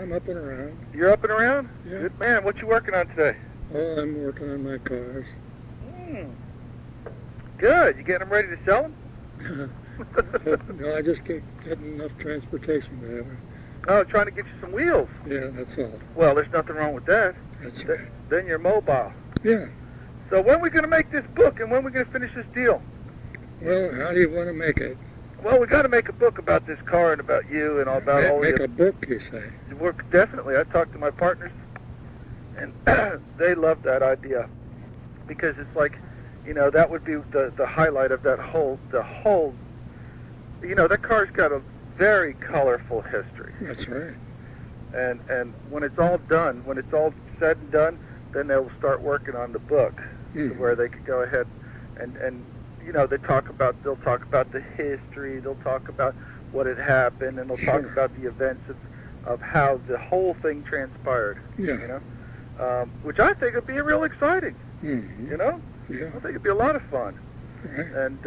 I'm up and around. You're up and around? Yeah. Good man. What you working on today? Oh, I'm working on my cars. Good. You getting them ready to sell them? No, I just can't get enough transportation there. Oh, trying to get you some wheels. Yeah, that's all. Well, there's nothing wrong with that. That's right. Then you're mobile. Yeah. So when are we going to make this book, and when are we going to finish this deal? Well, how do you want to make it? Well, we got to make a book about this car and about you and all about all Make a book, you say? Work definitely. I talked to my partners, and they love that idea because it's like, you know, that would be the highlight of that whole. You know, that car's got a very colorful history. That's right. And when it's all done, when it's all said and done, then they'll start working on the book, where they could go ahead and you know, they'll talk about the history, they'll talk about what had happened, and they'll talk about the events of how the whole thing transpired. Yeah. You know, which I think would be real exciting. You know, Yeah. I think it'd be a lot of fun. Right. And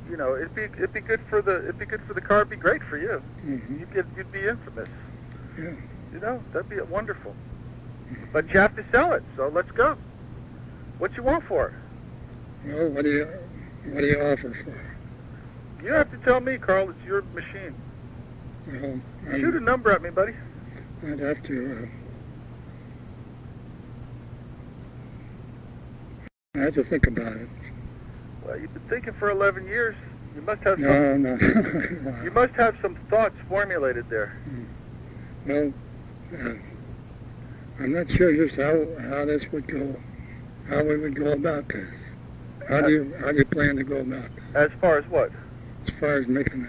you know, it'd be good for the car. It'd be great for you. You'd be infamous. Yeah. You know, that'd be wonderful. But you have to sell it, so let's go. What you want for it? Well, what do you offer for it? You have to tell me, Carl. It's your machine. Well, Shoot a number at me, buddy. I'd have to. I have to think about it. Well, you've been thinking for 11 years. You must have No. You must have some thoughts formulated there. Well, I'm not sure just how this would go, how we would go about this. How do you plan to go about this? As far as what? As far as making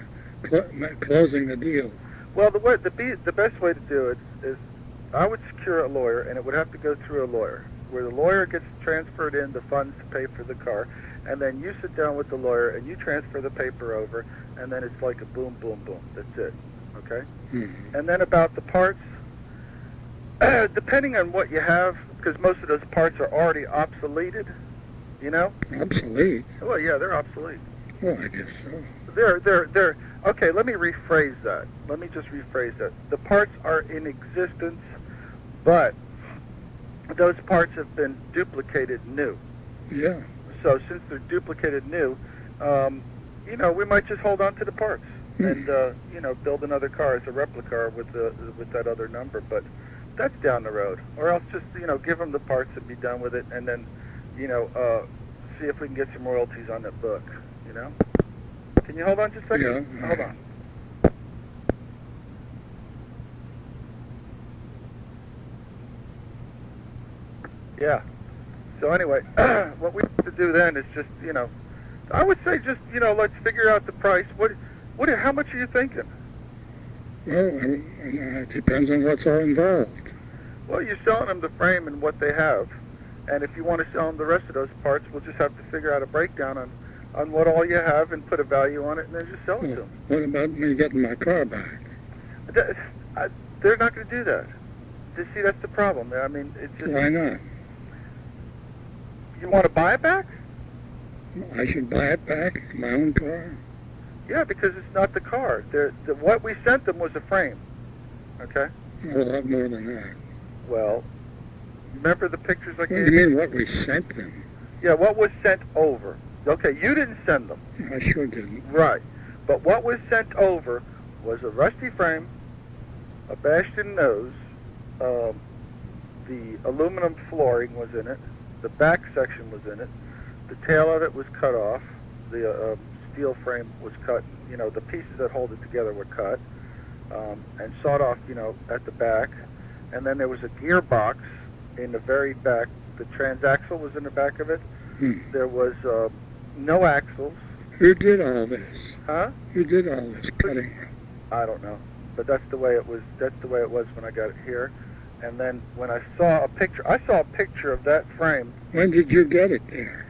closing the deal. Well, the best way to do it is I would secure a lawyer, and it would have to go through a lawyer, where the lawyer gets transferred in the funds to pay for the car, and then you sit down with the lawyer and you transfer the paper over, and then it's like a boom, boom, boom. That's it. Okay? And then about the parts, depending on what you have, because most of those parts are already obsoleted, you know? Obsolete? Well, yeah, they're obsolete. Well, I guess so. They're okay, let me rephrase that. Let me just rephrase that. The parts are in existence, but those parts have been duplicated new. Yeah. So since they're duplicated new, you know, we might just hold on to the parts and you know, build another car as a replica with that other number. But that's down the road. Or else just, you know, give them the parts and be done with it, and then, you know, see if we can get some royalties on that book. You know. Can you hold on just a second? Yeah. Hold on. Yeah. So anyway, what we have to do then is just, you know, I would say just, you know, let's figure out the price. How much are you thinking? Well, it depends on what's all involved. Well, you're selling them the frame and what they have, and if you want to sell them the rest of those parts, we'll just have to figure out a breakdown on what all you have and put a value on it, and then just sell it to them. What about me getting my car back? They're not going to do that. You see, that's the problem. I mean, it's just... Why not? You want to buy it back? I should buy it back, my own car? Yeah, because it's not the car. What we sent them was a frame. Okay? A lot more than that. Well, remember the pictures I What gave do you? you mean what we sent them? Yeah, what was sent over. Okay, you didn't send them. I sure didn't. Right. But what was sent over was a rusty frame, a bashed-in nose, the aluminum flooring was in it, the back section was in it, the tail of it was cut off, the steel frame was cut, you know, the pieces that hold it together were cut, and sawed off, you know, at the back, and then there was a gearbox in the very back. The transaxle was in the back of it. There was no axles. Who did all this? Huh? Who did all this cutting? I don't know, but that's the way it was. That's the way it was when I got it here. And then when I saw a picture of that frame. When did you get it there?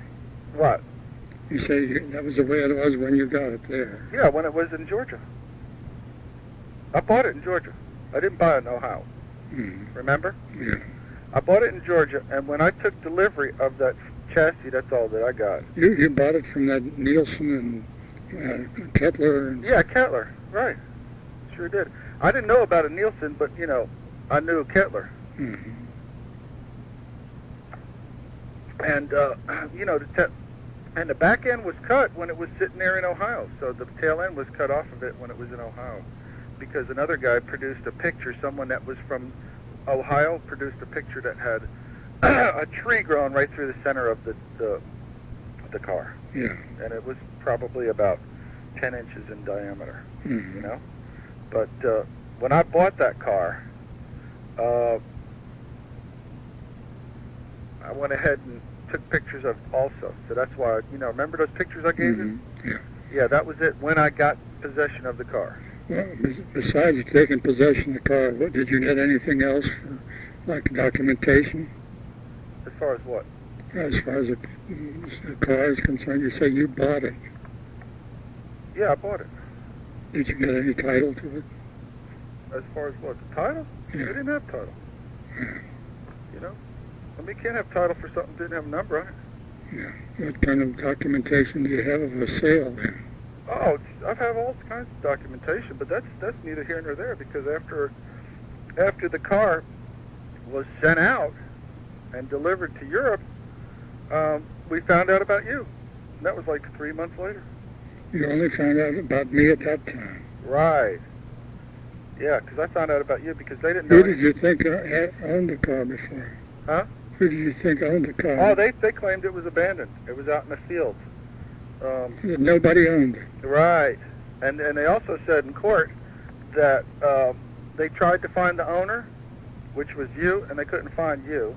What? You say that was the way it was when you got it there. Yeah, when it was in Georgia. I bought it in Georgia. I didn't buy it in Ohio. Remember? Yeah. I bought it in Georgia, and when I took delivery of that chassis, that's all that I got. You bought it from that Nielsen and Kettler? Yeah, Kettler. Right. Sure did. I didn't know about a Nielsen, but, you know, I knew Kettler. Mm-hmm. And, and the back end was cut when it was sitting there in Ohio. So the tail end was cut off of it when it was in Ohio. Because another guy produced a picture, someone that was from Ohio produced a picture that had a tree growing right through the center of the car. Yeah. And it was probably about 10 inches in diameter, Mm-hmm. you know? But when I bought that car, I went ahead and took pictures of it also. So that's why, remember those pictures I gave you? Mm-hmm. Yeah. Yeah, that was it when I got possession of the car. Well, besides taking possession of the car, what did you get anything else for, like documentation? As far as what? As far as the car is concerned, you say you bought it. Yeah, I bought it. Did you get any title to it? As far as what? The title? Yeah. We didn't have title. Yeah. You know? I mean, you can't have title for something that didn't have a number on it. Yeah. What kind of documentation do you have of a sale then? Oh, I have all kinds of documentation, but that's neither here nor there, because after the car was sent out and delivered to Europe, we found out about you. And that was like 3 months later. You only found out about me at that time. Right. Yeah, because I found out about you because they didn't know. Who did you think owned the car before? Huh? Who did you think owned the car? Oh, they claimed it was abandoned. It was out in the fields. Nobody owned it. Right. And they also said in court that they tried to find the owner, which was you, and they couldn't find you.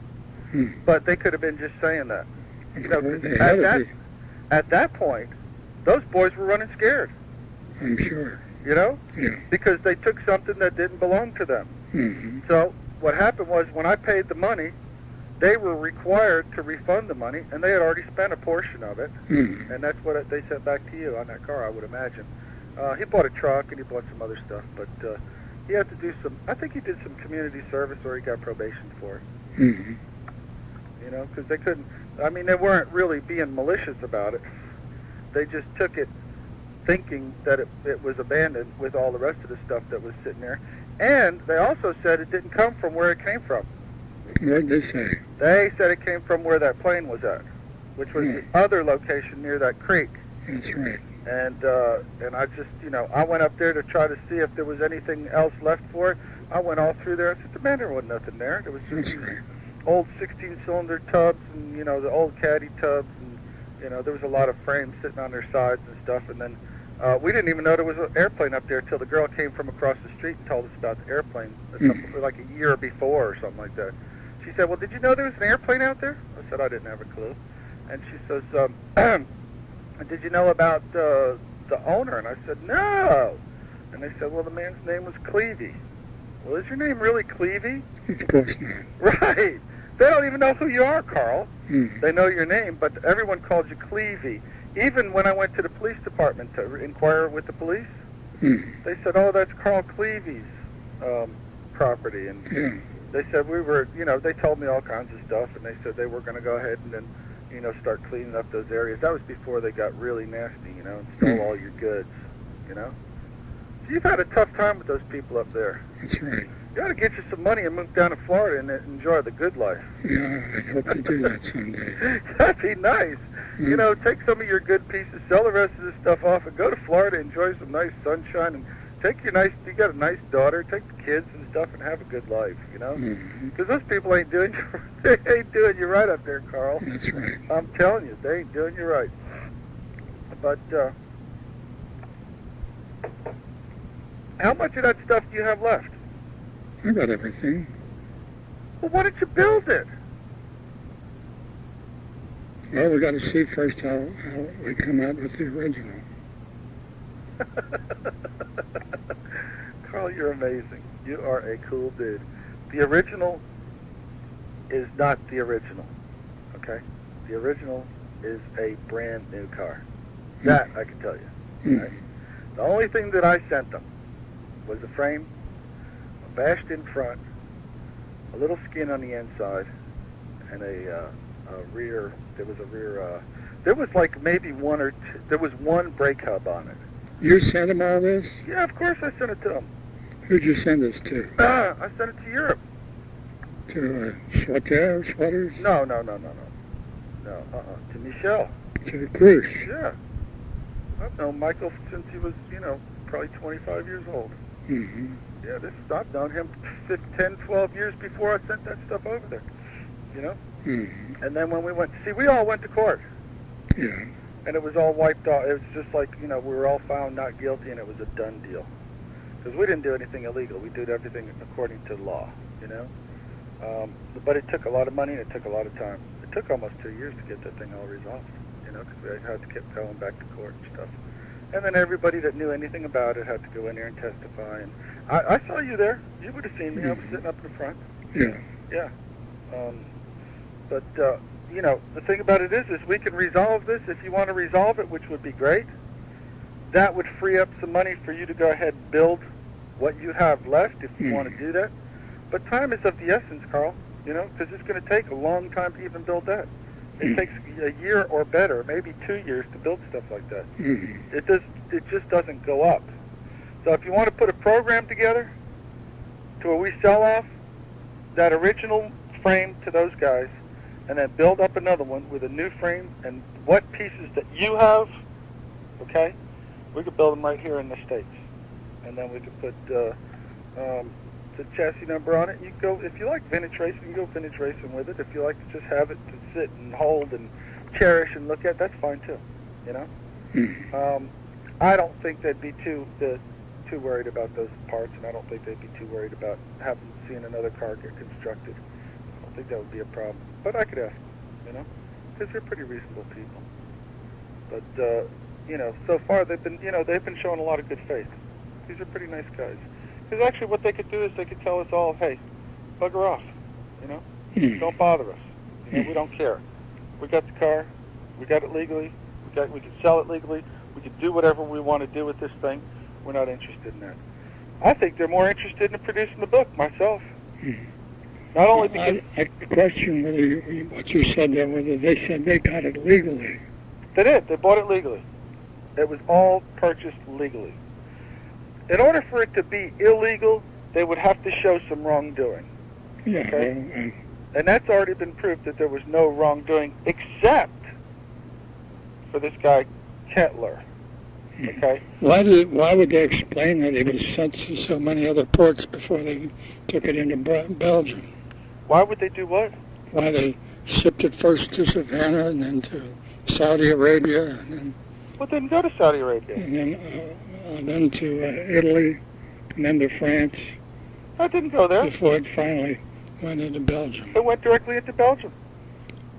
But they could have been just saying that. At that point, those boys were running scared. I'm sure. You know? Yeah. Because they took something that didn't belong to them. Mm-hmm. So what happened was when I paid the money, they were required to refund the money, and they had already spent a portion of it. Mm-hmm. And that's what they sent back to you on that car, I would imagine. He bought a truck and he bought some other stuff, but he had to do I think he did some community service or he got probation for it. Mm-hmm. You know, because they weren't really being malicious about it. They just took it thinking that it was abandoned with all the rest of the stuff that was sitting there. And they also said it didn't come from where it came from. What did they say? They said it came from where that plane was at, which was the other location near that creek. That's right. And I just, I went up there to try to see if there was anything else left for it. I went all through there. I said, man, there wasn't nothing there. There was just old 16-cylinder tubs and, the old caddy tubs. And, there was a lot of frames sitting on their sides and stuff. And then we didn't even know there was an airplane up there until the girl came from across the street and told us about the airplane like a year before or something like that. She said, well, did you know there was an airplane out there? I said, I didn't have a clue. And she says, did you know about the owner? And I said, no. And they said, well, the man's name was Kleve. Well, is your name really Kleve? Of course not. Right. They don't even know who you are, Carl. Mm. They know your name, but everyone called you Kleve. Even when I went to the police department to inquire with the police, they said, oh, that's Karl Kleve's property. And they said they told me all kinds of stuff, and they said they were going to go ahead and then, start cleaning up those areas. That was before they got really nasty, and stole all your goods, So you've had a tough time with those people up there. That's right. You ought to get you some money and move down to Florida and enjoy the good life. Yeah, I hope to do that someday. That'd be nice. Take some of your good pieces, sell the rest of this stuff off, and go to Florida, enjoy some nice sunshine, and you got a nice daughter, take the kids and stuff, and have a good life, Because those people ain't doing you right up there, Carl. That's right. I'm telling you, they ain't doing you right. But, how much of that stuff do you have left? I got everything. Well, why didn't you build it? Well, we got to see first how we come out with the original. Carl, you're amazing. You are a cool dude. The original is not the original, okay? The original is a brand new car. That I can tell you. Right? The only thing that I sent them was a frame, a bashed in front, a little skin on the inside, and a rear. There was a rear. There was like maybe one or two. There was one brake hub on it. You sent them all this? Yeah, of course I sent it to them. Who'd you send this to? I sent it to Europe. To Sweaters? No. To Michel. To Cruz. Yeah. I've known Michael since he was, probably 25 years old. Mm-hmm. Yeah, I've known him 10, 12 years before I sent that stuff over there. Mm-hmm. And then when we all went to court. Yeah. And it was all wiped out. It was just like, we were all found not guilty, and it was a done deal. Because we didn't do anything illegal. We did everything according to law, But it took a lot of money, and it took a lot of time. It took almost 2 years to get that thing all resolved, because we had to keep going back to court and stuff. And then everybody that knew anything about it had to go in there and testify. And I saw you there. You would have seen me. I was sitting up in front. Yeah. Yeah. But the thing about it is we can resolve this if you want to resolve it, which would be great. That would free up some money for you to go ahead and build what you have left if you want to do that. But time is of the essence, Carl, because it's going to take a long time to even build that. It takes a year or better, maybe 2 years to build stuff like that. Mm-hmm. It just doesn't go up. So if you want to put a program together to where we sell off that original frame to those guys, and then build up another one with a new frame and what pieces that you have, okay, we could build them right here in the States. And then we could put the chassis number on it. You can go, if you like vintage racing, you can go vintage racing with it. If you like to just have it to sit and hold and cherish and look at, that's fine too, Mm-hmm. I don't think they'd be too worried about those parts, and I don't think they'd be too worried about seeing another car get constructed. I don't think that would be a problem. But I could ask them, because they're pretty reasonable people. But, so far they've been showing a lot of good faith. These are pretty nice guys. Because actually what they could do is they could tell us all, hey, bugger off, Don't bother us. We don't care. We got the car. We got it legally. We can sell it legally. We can do whatever we want to do with this thing. We're not interested in that. I think they're more interested in producing the book, myself. Not only because... I question what you said there, whether they said they got it legally. They did. They bought it legally. It was all purchased legally. In order for it to be illegal, they would have to show some wrongdoing. Yeah. Okay? And that's already been proved that there was no wrongdoing except for this guy, Kettler. Okay? Why would they explain that it was sent to so many other ports before they took it into Belgium? Why would they do what? Why they shipped it first to Savannah and then to Saudi Arabia and then... Well, it didn't go to Saudi Arabia. And then to Italy and then to France. That didn't go there. Before it finally went into Belgium. It went directly into Belgium.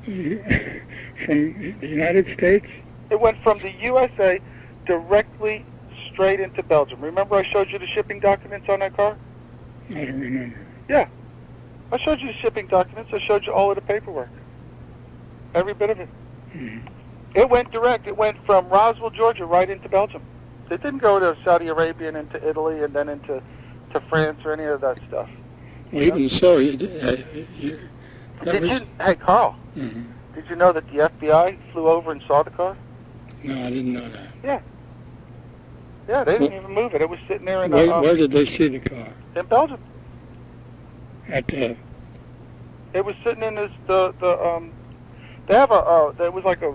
From the United States? It went from the USA directly straight into Belgium. Remember I showed you the shipping documents on that car? I don't remember. Yeah. I showed you the shipping documents. I showed you all of the paperwork. Every bit of it. Mm-hmm. It went direct. It went from Roswell, Georgia, right into Belgium. It didn't go to Saudi Arabia and into Italy and then into France or any of that stuff. Well, even so, Hey, Carl, Mm-hmm. did you know that the FBI flew over and saw the car? No, I didn't know that. Yeah. Yeah, they didn't even move it. It was sitting there in Where did they see the car? In Belgium. At the... It was sitting in this, they have there was like a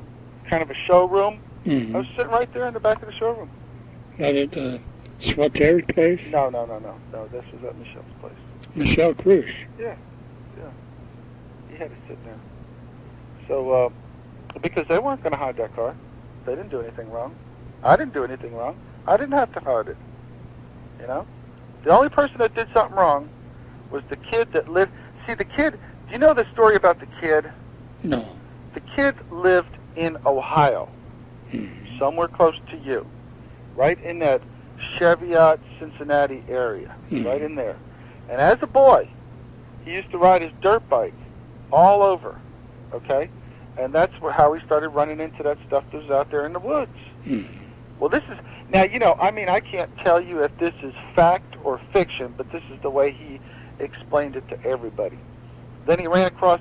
kind of a showroom. Mm-hmm. I was sitting right there in the back of the showroom. Not at the Swater's place? No, this was at Michel's place. Michel Cruz? Yeah. He had it sitting there. So, because they weren't going to hide that car. They didn't do anything wrong. I didn't do anything wrong. I didn't have to hide it. The only person that did something wrong was the kid that lived... See, the kid... Do you know the story about the kid? No. The kid lived in Ohio, somewhere close to you, right in that Cheviot, Cincinnati area, right in there. And as a boy, he used to ride his dirt bike all over, okay? And that's how he started running into that stuff that was out there in the woods. Well, this is... Now, I can't tell you if this is fact or fiction, but this is the way he explained it to everybody. Then he ran across